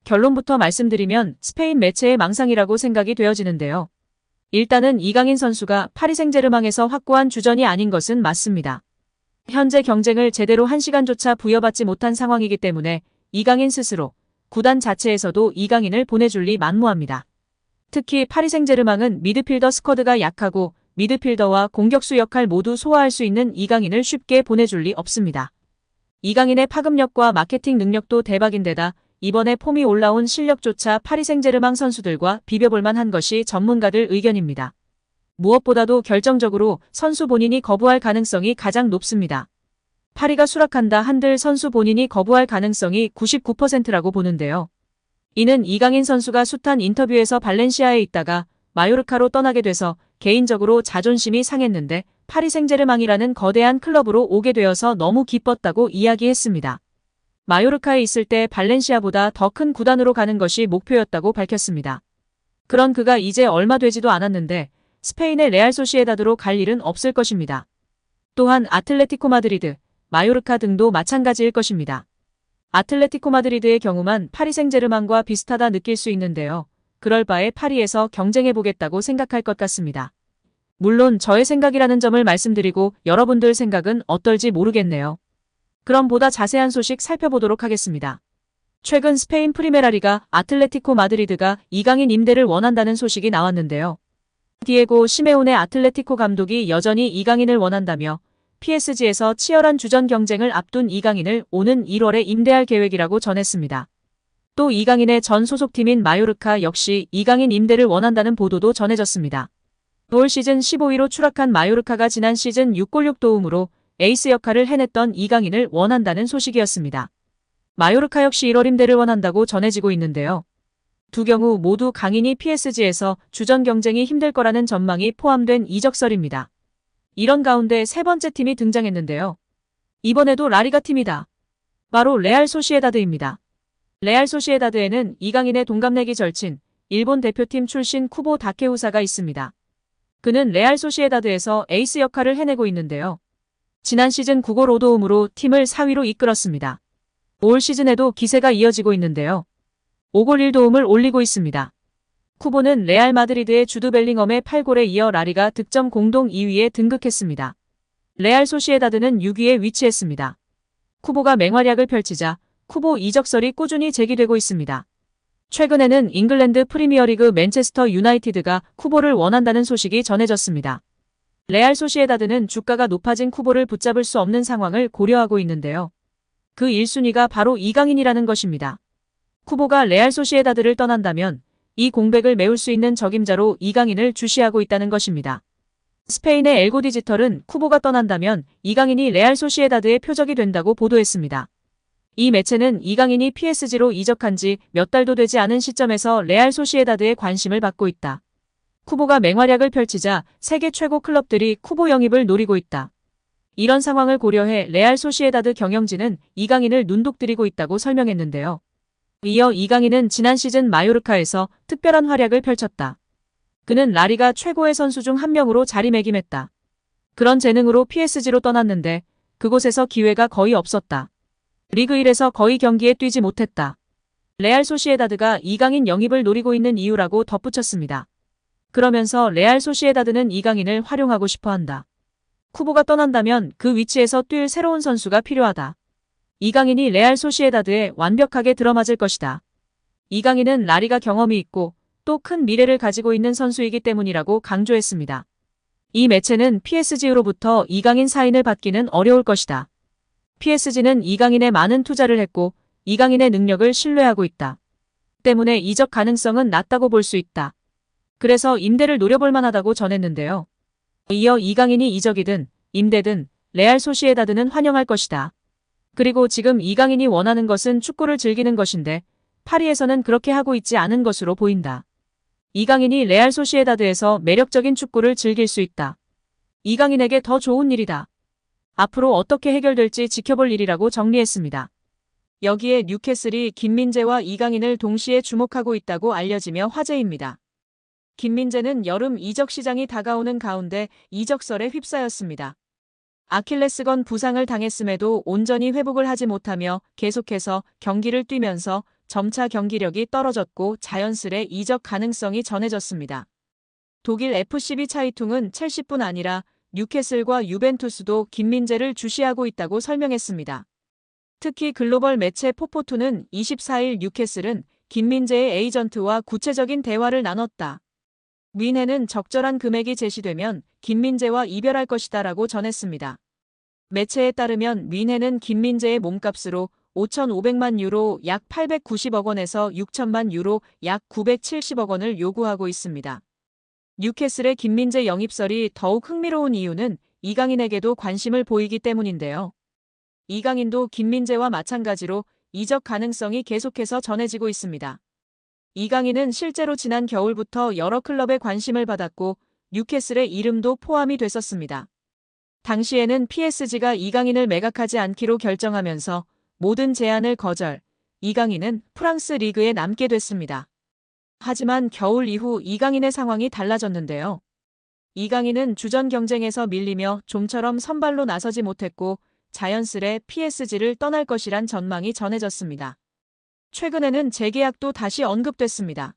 결론부터 말씀드리면 스페인 매체의 망상이라고 생각이 되어지는데요. 일단은 이강인 선수가 파리 생제르맹에서 확고한 주전이 아닌 것은 맞습니다. 현재 경쟁을 제대로 1시간조차 부여받지 못한 상황이기 때문에 이강인 스스로 구단 자체에서도 이강인을 보내줄 리 만무합니다. 특히 파리 생제르맹은 미드필더 스쿼드가 약하고 미드필더와 공격수 역할 모두 소화할 수 있는 이강인을 쉽게 보내줄 리 없습니다. 이강인의 파급력과 마케팅 능력도 대박인데다 이번에 폼이 올라온 실력조차 파리 생제르맹 선수들과 비벼볼 만한 것이 전문가들 의견입니다. 무엇보다도 결정적으로 선수 본인이 거부할 가능성이 가장 높습니다. 파리가 수락한다 한들 선수 본인이 거부할 가능성이 99%라고 보는데요. 이는 이강인 선수가 숱한 인터뷰에서 발렌시아에 있다가 마요르카로 떠나게 돼서 개인적으로 자존심이 상했는데 파리 생제르맹이라는 거대한 클럽으로 오게 되어서 너무 기뻤다고 이야기했습니다. 마요르카에 있을 때 발렌시아보다 더 큰 구단으로 가는 것이 목표였다고 밝혔습니다. 그런 그가 이제 얼마 되지도 않았는데 스페인의 레알 소시에다드로 갈 일은 없을 것입니다. 또한 아틀레티코 마드리드, 마요르카 등도 마찬가지일 것입니다. 아틀레티코 마드리드의 경우만 파리 생제르맹과 비슷하다 느낄 수 있는데요. 그럴 바에 파리에서 경쟁해보겠다고 생각할 것 같습니다. 물론 저의 생각이라는 점을 말씀드리고 여러분들 생각은 어떨지 모르겠네요. 그럼 보다 자세한 소식 살펴보도록 하겠습니다. 최근 스페인 프리메라리가 아틀레티코 마드리드가 이강인 임대를 원한다는 소식이 나왔는데요. 디에고 시메오네 아틀레티코 감독이 여전히 이강인을 원한다며 PSG에서 치열한 주전 경쟁을 앞둔 이강인을 오는 1월에 임대할 계획이라고 전했습니다. 또 이강인의 전 소속팀인 마요르카 역시 이강인 임대를 원한다는 보도도 전해졌습니다. 올 시즌 15위로 추락한 마요르카가 지난 시즌 6골 6도움으로 에이스 역할을 해냈던 이강인을 원한다는 소식이었습니다. 마요르카 역시 1월 임대를 원한다고 전해지고 있는데요. 두 경우 모두 강인이 PSG에서 주전 경쟁이 힘들 거라는 전망이 포함된 이적설입니다. 이런 가운데 세 번째 팀이 등장했는데요. 이번에도 라리가 팀이다. 바로 레알 소시에다드입니다. 레알 소시에다드에는 이강인의 동갑내기 절친, 일본 대표팀 출신 쿠보 다케우사가 있습니다. 그는 레알 소시에다드에서 에이스 역할을 해내고 있는데요. 지난 시즌 9골 5도움으로 팀을 4위로 이끌었습니다. 올 시즌에도 기세가 이어지고 있는데요. 5골 1도움을 올리고 있습니다. 쿠보는 레알 마드리드의 주드 벨링엄의 8골에 이어 라리가 득점 공동 2위에 등극했습니다. 레알 소시에다드는 6위에 위치했습니다. 쿠보가 맹활약을 펼치자 쿠보 이적설이 꾸준히 제기되고 있습니다. 최근에는 잉글랜드 프리미어리그 맨체스터 유나이티드가 쿠보를 원한다는 소식이 전해졌습니다. 레알 소시에다드는 주가가 높아진 쿠보를 붙잡을 수 없는 상황을 고려하고 있는데요. 그 1순위가 바로 이강인이라는 것입니다. 쿠보가 레알 소시에다드를 떠난다면 이 공백을 메울 수 있는 적임자로 이강인을 주시하고 있다는 것입니다. 스페인의 엘고 디지털은 쿠보가 떠난다면 이강인이 레알 소시에다드의 표적이 된다고 보도했습니다. 이 매체는 이강인이 PSG로 이적한 지 몇 달도 되지 않은 시점에서 레알 소시에다드에 관심을 받고 있다. 쿠보가 맹활약을 펼치자 세계 최고 클럽들이 쿠보 영입을 노리고 있다. 이런 상황을 고려해 레알 소시에다드 경영진은 이강인을 눈독들이고 있다고 설명했는데요. 이어 이강인은 지난 시즌 마요르카에서 특별한 활약을 펼쳤다. 그는 라리가 최고의 선수 중 한 명으로 자리매김했다. 그런 재능으로 PSG로 떠났는데 그곳에서 기회가 거의 없었다. 리그 1에서 거의 경기에 뛰지 못했다. 레알 소시에다드가 이강인 영입을 노리고 있는 이유라고 덧붙였습니다. 그러면서 레알 소시에다드는 이강인을 활용하고 싶어한다. 쿠보가 떠난다면 그 위치에서 뛸 새로운 선수가 필요하다. 이강인이 레알 소시에다드에 완벽하게 들어맞을 것이다. 이강인은 라리가 경험이 있고 또 큰 미래를 가지고 있는 선수이기 때문이라고 강조했습니다. 이 매체는 PSG로부터 이강인 사인을 받기는 어려울 것이다. PSG는 이강인에 많은 투자를 했고 이강인의 능력을 신뢰하고 있다. 때문에 이적 가능성은 낮다고 볼 수 있다. 그래서 임대를 노려볼 만하다고 전했는데요. 이어 이강인이 이적이든 임대든 레알 소시에다드는 환영할 것이다. 그리고 지금 이강인이 원하는 것은 축구를 즐기는 것인데 파리에서는 그렇게 하고 있지 않은 것으로 보인다. 이강인이 레알 소시에다드에서 매력적인 축구를 즐길 수 있다. 이강인에게 더 좋은 일이다. 앞으로 어떻게 해결될지 지켜볼 일이라고 정리했습니다. 여기에 뉴캐슬이 김민재와 이강인을 동시에 주목하고 있다고 알려지며 화제입니다. 김민재는 여름 이적 시장이 다가오는 가운데 이적설에 휩싸였습니다. 아킬레스건 부상을 당했음에도 온전히 회복을 하지 못하며 계속해서 경기를 뛰면서 점차 경기력이 떨어졌고 자연스레 이적 가능성이 전해졌습니다. 독일 FCB 차이퉁은 첼시뿐 아니라 뉴캐슬과 유벤투스도 김민재를 주시하고 있다고 설명했습니다. 특히 글로벌 매체 포포투는 24일 뉴캐슬은 김민재의 에이전트와 구체적인 대화를 나눴다. 뮌헨은 적절한 금액이 제시되면 김민재와 이별할 것이다라고 전했습니다. 매체에 따르면 뮌헨은 김민재의 몸값으로 5,500만 유로 약 890억 원에서 6천만 유로 약 970억 원을 요구하고 있습니다. 뉴캐슬의 김민재 영입설이 더욱 흥미로운 이유는 이강인에게도 관심을 보이기 때문인데요. 이강인도 김민재와 마찬가지로 이적 가능성이 계속해서 전해지고 있습니다. 이강인은 실제로 지난 겨울부터 여러 클럽에 관심을 받았고 뉴캐슬의 이름도 포함이 됐었습니다. 당시에는 PSG가 이강인을 매각하지 않기로 결정하면서 모든 제안을 거절, 이강인은 프랑스 리그에 남게 됐습니다. 하지만 겨울 이후 이강인의 상황이 달라졌는데요. 이강인은 주전 경쟁에서 밀리며 좀처럼 선발로 나서지 못했고 자연스레 PSG를 떠날 것이란 전망이 전해졌습니다. 최근에는 재계약도 다시 언급됐습니다.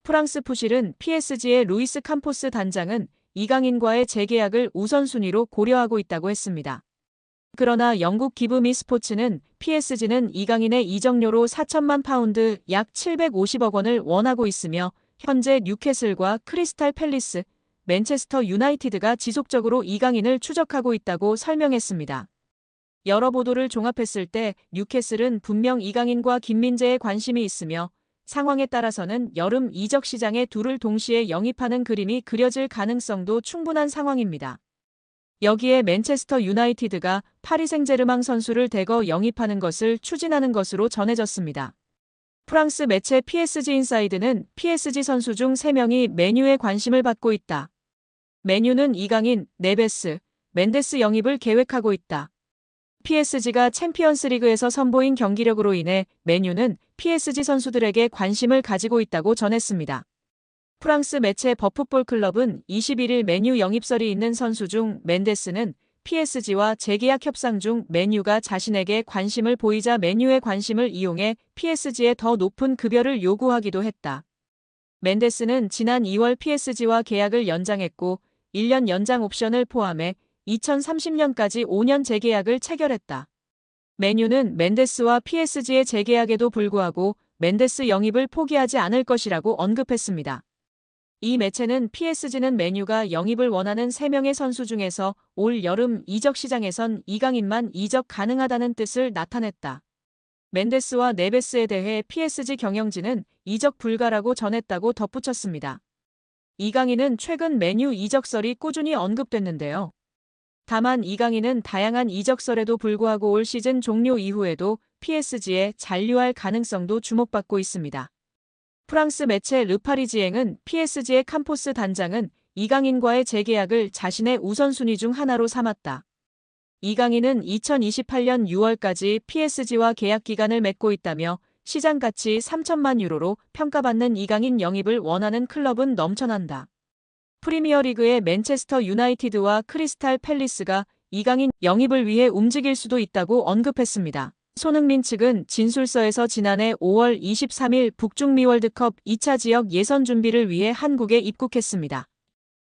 프랑스 푸실은 PSG의 루이스 캄포스 단장은 이강인과의 재계약을 우선순위로 고려하고 있다고 했습니다. 그러나 영국 기브미 스포츠는 PSG는 이강인의 이적료로 4천만 파운드 약 750억 원을 원하고 있으며 현재 뉴캐슬과 크리스탈 팰리스, 맨체스터 유나이티드가 지속적으로 이강인을 추적하고 있다고 설명했습니다. 여러 보도를 종합했을 때 뉴캐슬은 분명 이강인과 김민재에 관심이 있으며 상황에 따라서는 여름 이적 시장에 둘을 동시에 영입하는 그림이 그려질 가능성도 충분한 상황입니다. 여기에 맨체스터 유나이티드가 파리 생제르맹 선수를 대거 영입하는 것을 추진하는 것으로 전해졌습니다. 프랑스 매체 PSG 인사이드는 PSG 선수 중 3명이 맨유에 관심을 받고 있다. 맨유는 이강인, 네베스, 멘데스 영입을 계획하고 있다. PSG가 챔피언스리그에서 선보인 경기력으로 인해 맨유는 PSG 선수들에게 관심을 가지고 있다고 전했습니다. 프랑스 매체 버풋볼 클럽은 21일 맨유 영입설이 있는 선수 중 멘데스는 PSG와 재계약 협상 중 맨유가 자신에게 관심을 보이자 맨유의 관심을 이용해 PSG에 더 높은 급여를 요구하기도 했다. 멘데스는 지난 2월 PSG와 계약을 연장했고 1년 연장 옵션을 포함해 2030년까지 5년 재계약을 체결했다. 맨유는 멘데스와 PSG의 재계약에도 불구하고 멘데스 영입을 포기하지 않을 것이라고 언급했습니다. 이 매체는 PSG는 맨유가 영입을 원하는 3명의 선수 중에서 올 여름 이적 시장에선 이강인만 이적 가능하다는 뜻을 나타냈다. 멘데스와 네베스에 대해 PSG 경영진은 이적 불가라고 전했다고 덧붙였습니다. 이강인은 최근 맨유 이적설이 꾸준히 언급됐는데요. 다만 이강인은 다양한 이적설에도 불구하고 올 시즌 종료 이후에도 PSG에 잔류할 가능성도 주목받고 있습니다. 프랑스 매체 르파리지앵은 PSG의 캄포스 단장은 이강인과의 재계약을 자신의 우선순위 중 하나로 삼았다. 이강인은 2028년 6월까지 PSG와 계약 기간을 맺고 있다며 시장 가치 3천만 유로로 평가받는 이강인 영입을 원하는 클럽은 넘쳐난다. 프리미어리그의 맨체스터 유나이티드와 크리스탈 팰리스가 이강인 영입을 위해 움직일 수도 있다고 언급했습니다. 손흥민 측은 진술서에서 지난해 5월 23일 북중미 월드컵 2차 지역 예선 준비를 위해 한국에 입국했습니다.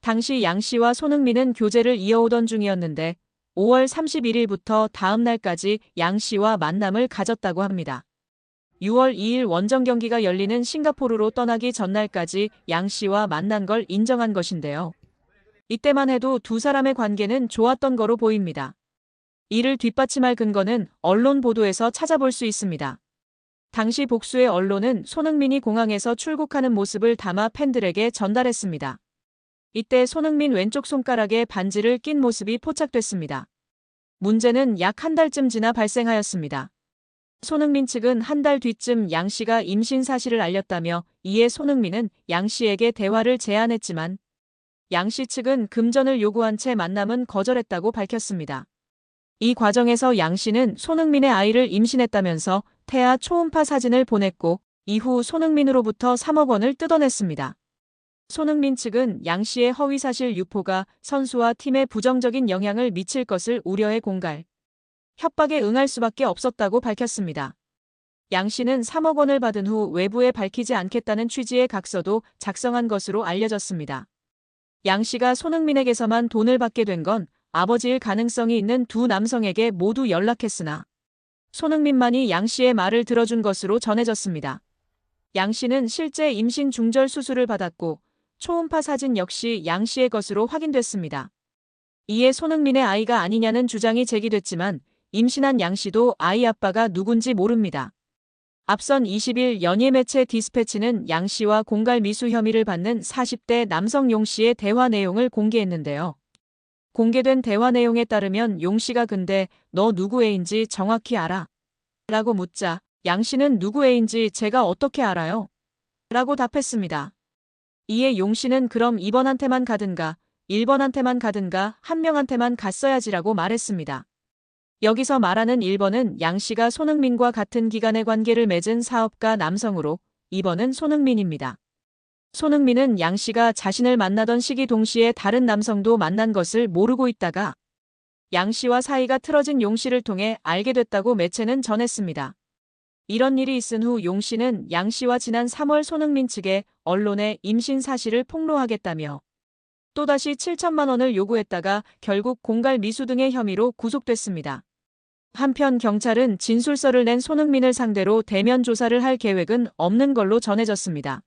당시 양 씨와 손흥민은 교제를 이어오던 중이었는데 5월 31일부터 다음 날까지 양 씨와 만남을 가졌다고 합니다. 6월 2일 원정 경기가 열리는 싱가포르로 떠나기 전날까지 양 씨와 만난 걸 인정한 것인데요. 이때만 해도 두 사람의 관계는 좋았던 거로 보입니다. 이를 뒷받침할 근거는 언론 보도에서 찾아볼 수 있습니다. 당시 복수의 언론은 손흥민이 공항에서 출국하는 모습을 담아 팬들에게 전달했습니다. 이때 손흥민 왼쪽 손가락에 반지를 낀 모습이 포착됐습니다. 문제는 약 한 달쯤 지나 발생하였습니다. 손흥민 측은 한 달 뒤쯤 양 씨가 임신 사실을 알렸다며 이에 손흥민은 양 씨에게 대화를 제안했지만 양 씨 측은 금전을 요구한 채 만남은 거절했다고 밝혔습니다. 이 과정에서 양 씨는 손흥민의 아이를 임신했다면서 태아 초음파 사진을 보냈고 이후 손흥민으로부터 3억 원을 뜯어냈습니다. 손흥민 측은 양 씨의 허위사실 유포가 선수와 팀에 부정적인 영향을 미칠 것을 우려해 공갈, 협박에 응할 수밖에 없었다고 밝혔습니다. 양 씨는 3억 원을 받은 후 외부에 밝히지 않겠다는 취지의 각서도 작성한 것으로 알려졌습니다. 양 씨가 손흥민에게서만 돈을 받게 된 건 아버지일 가능성이 있는 두 남성에게 모두 연락했으나 손흥민만이 양 씨의 말을 들어준 것으로 전해졌습니다. 양 씨는 실제 임신 중절 수술을 받았고 초음파 사진 역시 양 씨의 것으로 확인됐습니다. 이에 손흥민의 아이가 아니냐는 주장이 제기됐지만 임신한 양 씨도 아이 아빠가 누군지 모릅니다. 앞선 20일 연예 매체 디스패치는 양 씨와 공갈 미수 혐의를 받는 40대 남성 용 씨의 대화 내용을 공개했는데요. 공개된 대화 내용에 따르면 용 씨가 근데 너 누구 애인지 정확히 알아? 라고 묻자 양 씨는 누구 애인지 제가 어떻게 알아요? 라고 답했습니다. 이에 용 씨는 그럼 2번한테만 가든가 1번한테만 가든가 한 명한테만 갔어야지라고 말했습니다. 여기서 말하는 1번은 양 씨가 손흥민과 같은 기간의 관계를 맺은 사업가 남성으로 2번은 손흥민입니다. 손흥민은 양 씨가 자신을 만나던 시기 동시에 다른 남성도 만난 것을 모르고 있다가 양 씨와 사이가 틀어진 용 씨를 통해 알게 됐다고 매체는 전했습니다. 이런 일이 있은 후 용 씨는 양 씨와 지난 3월 손흥민 측에 언론에 임신 사실을 폭로하겠다며 또다시 7천만 원을 요구했다가 결국 공갈 미수 등의 혐의로 구속됐습니다. 한편 경찰은 진술서를 낸 손흥민을 상대로 대면 조사를 할 계획은 없는 걸로 전해졌습니다.